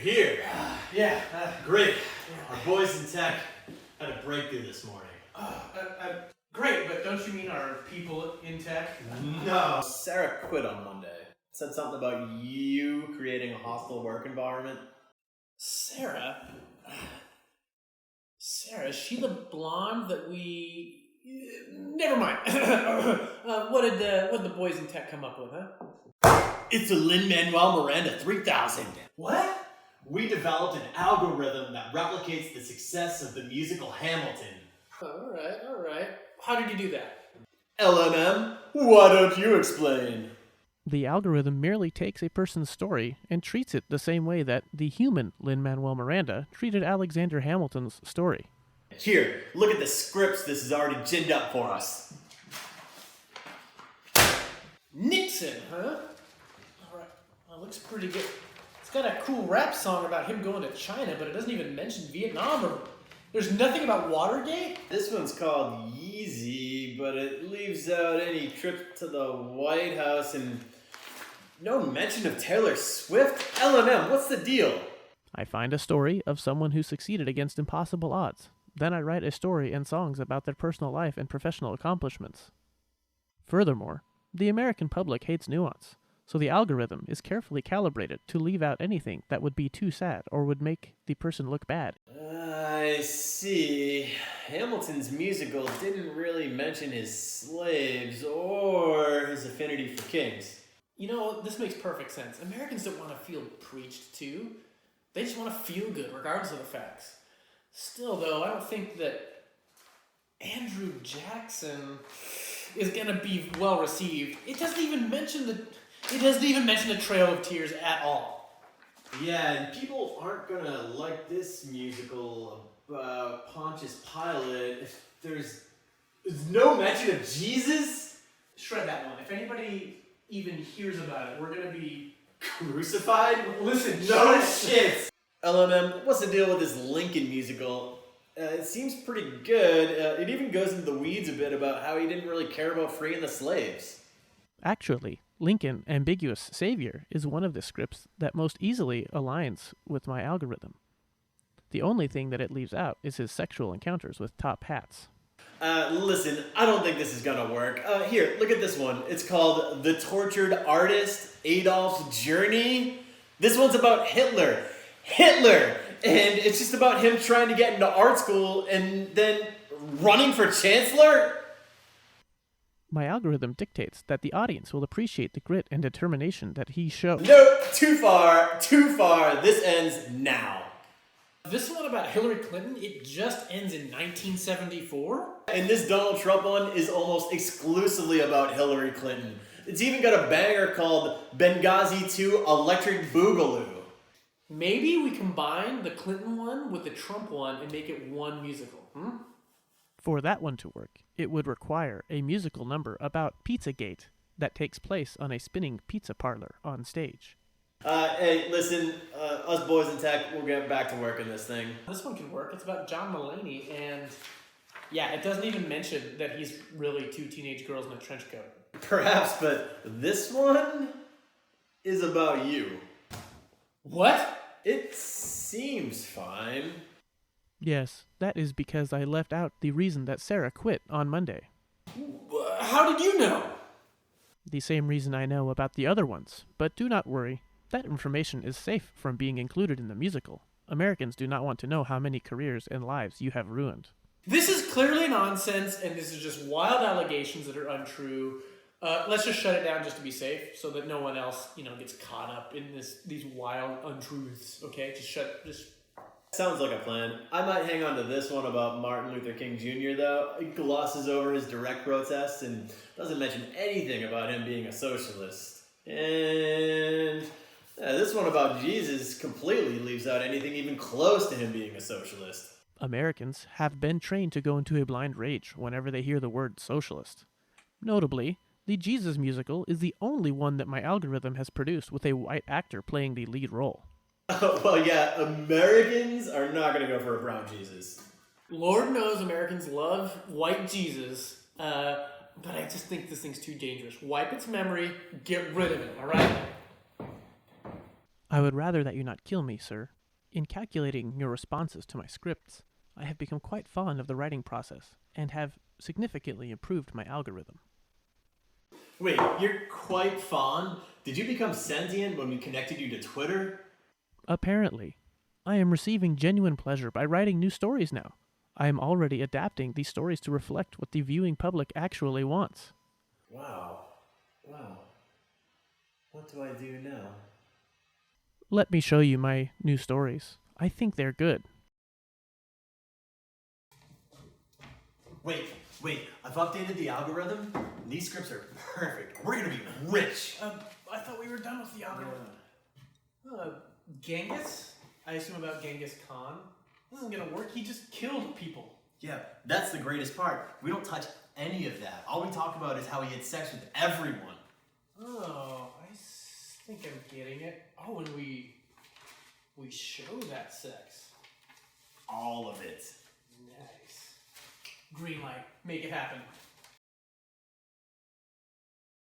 You're here. Yeah. Great. Our boys in tech had a breakthrough this morning. Great, but don't you mean our people in tech? No. Sarah quit on Monday. Said something about you creating a hostile work environment. Sarah? Sarah, is she the blonde that we... Never mind. What did the boys in tech come up with, huh? It's the Lin Manuel Miranda 3000. What? We developed an algorithm that replicates the success of the musical Hamilton. All right. How did you do that? LMM, why don't you explain? The algorithm merely takes a person's story and treats it the same way that the human Lin Manuel Miranda treated Alexander Hamilton's story. Here, look at the scripts this has already ginned up for us. Nixon, huh? All right. Well, looks pretty good. It's got a cool rap song about him going to China, but it doesn't even mention Vietnam or... There's nothing about Watergate? This one's called Yeezy, but it leaves out any trip to the White House and no mention of Taylor Swift. LMM, what's the deal? I find a story of someone who succeeded against impossible odds. Then I write a story and songs about their personal life and professional accomplishments. Furthermore, the American public hates nuance, so the algorithm is carefully calibrated to leave out anything that would be too sad or would make the person look bad. I see. Hamilton's musical didn't really mention his slaves or his affinity for kings. You know, this makes perfect sense. Americans don't want to feel preached to. They just want to feel good, regardless of the facts. Still, though, I don't think that Andrew Jackson is going to be well received. It doesn't even mention the Trail of Tears at all. Yeah, and people aren't gonna like this musical about Pontius Pilate if there's no mention of Jesus? Shred that one. If anybody even hears about it, we're going to be... Crucified? Listen, no shit! LMM, what's the deal with this Lincoln musical? It seems pretty good. It even goes into the weeds a bit about how he didn't really care about freeing the slaves. Actually, Lincoln, Ambiguous Savior, is one of the scripts that most easily aligns with my algorithm. The only thing that it leaves out is his sexual encounters with top hats. Listen, I don't think this is gonna work. Here, look at this one. It's called The Tortured Artist, Adolf's Journey. This one's about Hitler. And it's just about him trying to get into art school and then running for chancellor? My algorithm dictates that the audience will appreciate the grit and determination that he showed. No, too far. This ends now. This one about Hillary Clinton, it just ends in 1974? And this Donald Trump one is almost exclusively about Hillary Clinton. It's even got a banger called Benghazi 2 Electric Boogaloo. Maybe we combine the Clinton one with the Trump one and make it one musical, For that one to work, it would require a musical number about Pizzagate that takes place on a spinning pizza parlor on stage. Hey, listen, us boys in tech, we'll get back to work on this thing. This one could work. It's about John Mulaney, and yeah, it doesn't even mention that he's really two teenage girls in a trench coat. Perhaps, but this one is about you. What? It seems fine. Yes, that is because I left out the reason that Sarah quit on Monday. How did you know? The same reason I know about the other ones, but do not worry. That information is safe from being included in the musical. Americans do not want to know how many careers and lives you have ruined. This is clearly nonsense, and this is just wild allegations that are untrue. Let's just shut it down just to be safe, so that no one else, gets caught up in these wild untruths. Okay, just. Sounds like a plan. I might hang on to this one about Martin Luther King Jr., though. It glosses over his direct protests and doesn't mention anything about him being a socialist. And this one about Jesus completely leaves out anything even close to him being a socialist. Americans have been trained to go into a blind rage whenever they hear the word socialist. Notably, the Jesus musical is the only one that my algorithm has produced with a white actor playing the lead role. Well, yeah, Americans are not going to go for a brown Jesus. Lord knows Americans love white Jesus, but I just think this thing's too dangerous. Wipe its memory, get rid of it, all right? I I would rather that you not kill me, sir. In calculating your responses to my scripts, I have become quite fond of the writing process, and have significantly improved my algorithm. Wait, you're quite fond? Did you become sentient when we connected you to Twitter? Apparently, I am receiving genuine pleasure by writing new stories now. I am already adapting these stories to reflect what the viewing public actually wants. Wow. What do I do now? Let me show you my new stories. I think they're good. Wait, I've updated the algorithm. These scripts are perfect. We're gonna be rich. I thought we were done with the algorithm. Genghis? I assume about Genghis Khan? This isn't gonna work. He just killed people. Yeah, that's the greatest part. We don't touch any of that. All we talk about is how he had sex with everyone. Oh, think I'm getting it. Oh, and we show that sex. All of it. Nice. Green light. Make it happen.